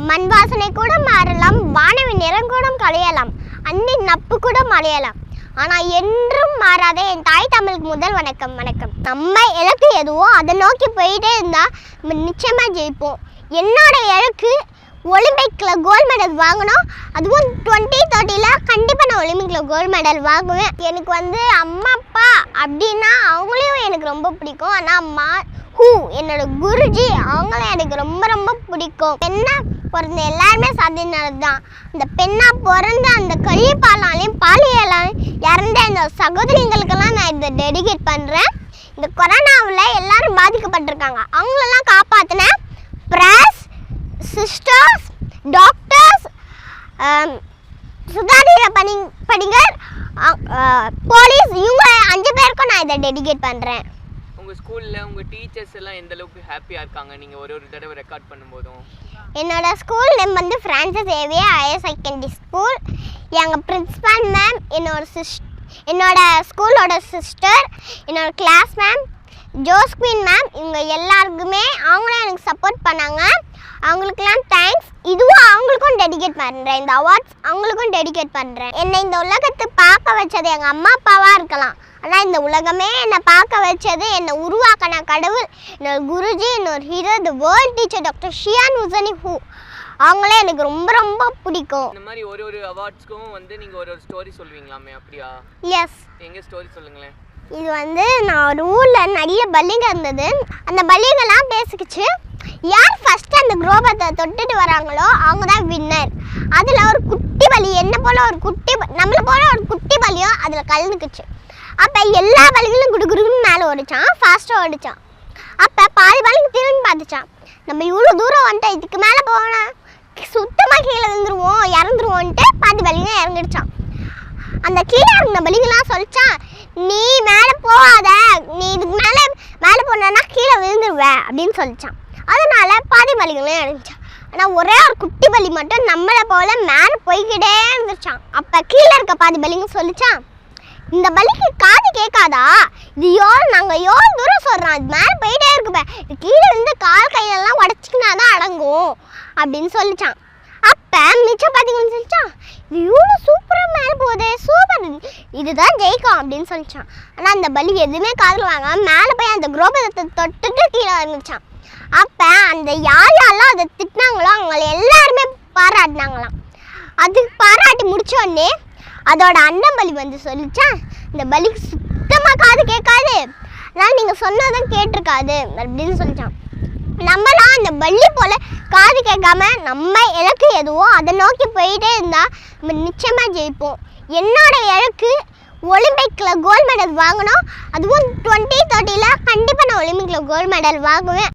மண் வாசனை கூட மாறலாம், வானவி நிறம் கூட கலையலாம், அன்பின் நட்பு கூட மறையலாம், ஆனால் என்றும் மாறாத என் தாய் தமிழுக்கு முதல் வணக்கம். வணக்கம். நம்ம இலக்கு எதுவோ அதை நோக்கி போயிட்டே இருந்தால் நம்ம நிச்சயமாக ஜெயிப்போம். என்னோட இலக்கு ஒலிம்பிக்கில் கோல்டு மெடல் வாங்கணும். அதுவும் 2030 கண்டிப்பாக நான் ஒலிம்பிக்கில் கோல்டு மெடல் வாங்குவேன். எனக்கு அம்மா அப்பா அப்படின்னா அவங்களையும் எனக்கு ரொம்ப பிடிக்கும். ஆனால் என்னோட குருஜி அவங்களும் எனக்கு ரொம்ப ரொம்ப பிடிக்கும். பெண்ணாக பிறந்த எல்லாருமே சாதினது தான். இந்த பெண்ணாக பிறந்த அந்த கழிப்பாலாலையும் பாலியலாலையும் இறந்த இந்த சகோதரிகளுக்கெல்லாம் நான் இதை டெடிகேட் பண்ணுறேன். இந்த கொரோனாவில் எல்லாரும் பாதிக்கப்பட்டிருக்காங்க, அவங்களெல்லாம் காப்பாற்றின பிரஸ், சிஸ்டர்ஸ், டாக்டர்ஸ், சுகாதார பணிகள், போலீஸ், இவங்க 5 பேருக்கும் நான் இதை டெடிகேட் பண்ணுறேன். உங்கள் ஸ்கூலில் உங்கள் டீச்சர்ஸ் எல்லாம் எந்த அளவுக்கு ஹாப்பியாக இருக்காங்க நீங்கள் ஒரு தடவை ரெக்கார்ட் பண்ணும்போதும்? என்னோட school name Francis Xavier higher secondary school. எங்கள் பிரின்சிபல் மேம், என்னோட ஸ்கூலோட சிஸ்டர், என்னோட கிளாஸ் மேம் ஜோஸ்குவின் மேம், இவங்க எல்லாருக்குமே அவங்களும் எனக்கு சப்போர்ட் பண்ணாங்க. அவங்களுக்குலாம் தேங்க்ஸ். இதுவும் அவங்களுக்கும் டெடிகேட் பண்ணுறேன். இந்த அவார்ட்ஸ் அவங்களுக்கும் டெடிகேட் பண்ணுறேன். என்னை இந்த உலகத்தை பார்க்க வச்சது எங்கள் அம்மா அப்பாவாக இருக்கலாம், ஆனால் இந்த உலகமே என்னை பார்க்க வச்சது, என்னை உருவாக்கின கடவுள், என்னோட குருஜி, என்னோட hero, the world teacher doctor ஷியான் உசனி ஹூ, அவங்களே எனக்கு ரொம்ப ரொம்ப பிடிக்கும். இந்த மாதிரி ஒரு அவார்ட்ஸ்க்கும் நீங்கள் ஒரு ஸ்டோரி சொல்லுவீங்களாமே, அப்படியா? எஸ். எங்கள் ஸ்டோரி சொல்லுங்களேன். இது நான் ஒரு ஊரில் நிறைய பள்ளிங்க இருந்தது. அந்த பள்ளிங்கெல்லாம் பேசிக்கிச்சு, யார் ஃபஸ்ட்டு அந்த குரோபத்தை தொட்டுட்டு வராங்களோ அவங்க தான் வின்னர். அதில் ஒரு குட்டி பள்ளி, நம்மளை போல ஒரு குட்டி பள்ளியும் அதில் கலந்துக்குச்சு. அப்போ எல்லா பள்ளிகளும் குடுகுடுன்னு மேலே ஓடிச்சான், ஃபாஸ்ட்டாக ஓடிச்சான். அப்போ பாதி பள்ளிக்கு திரும்பி பார்த்துச்சான், நம்ம இவ்வளோ தூரம் வந்துட்டோம், இதுக்கு மேலே போனால் சுத்தமாக கீழே இறந்துருவோன்ட்டு பாதி பள்ளிங்க இறங்கிடுச்சான். அந்த கீழே இருந்த பள்ளிங்கெல்லாம் சொல்லிச்சான், நீ மேலே போகாத, நீ இதுக்கு மேலே போனா கீழே விழுந்துருவ அப்படின்னு சொல்லிச்சான். அதனால பாதி பள்ளிகளும் இறங்கிச்சான். ஆனால் ஒரே ஒரு குட்டி பள்ளி மட்டும் நம்மளை போல மேலே போய்கிட்டே இருந்துச்சான். அப்போ கீழே இருக்க பாதி பள்ளிங்க சொல்லிச்சான், இந்த பள்ளிக்கு காது கேட்காதா, நாங்கள் எவ்வளோ தூரம் சொல்கிறோம், அது மேலே போயிட்டே இருக்குப்ப, இது கீழே இருந்து கால் கையெல்லாம் உடச்சிக்கினா தான் அடங்கும் அப்படின்னு சொல்லிச்சான். அப்போ மிச்சம் பார்த்தீங்கன்னு சொல்லிச்சான், இது இவ்வளோ சூப்பராக மேலே போகுது, சூப்பர், இதுதான் ஜெயிக்கும் அப்படின்னு சொல்லிச்சான். ஆனால் அந்த பள்ளி எதுவுமே காதில் வாங்க மேலே போய் அந்த குரோபத்தை தொட்டுட்டு கீழே வந்துச்சான். அப்போ அந்த யாரெல்லாம் அதை திட்டினாங்களோ அவங்கள எல்லாருமே பாராட்டினாங்களாம். அதுக்கு பாராட்டி முடித்தோடனே அதோட அண்ணன் பலி சொல்லிச்சான், இந்த பலிக்கு சுத்தமாக காது கேட்காது, அதனால் நீங்கள் சொன்னதும் கேட்டிருக்காது அப்படின்னு சொல்லிச்சான். நம்மளாம் அந்த பள்ளி போல் காது கேட்காம நம்ம இலக்கு எதுவோ அதை நோக்கி போயிட்டே இருந்தால் நம்ம நிச்சயமாக ஜெயிப்போம். என்னோட இலக்கு ஒலிம்பிக்கில் கோல்டு மெடல் வாங்கணும். அதுவும் 2030 கண்டிப்பாக நான் ஒலிம்பிக்கில் கோல்டு மெடல் வாங்குவேன்.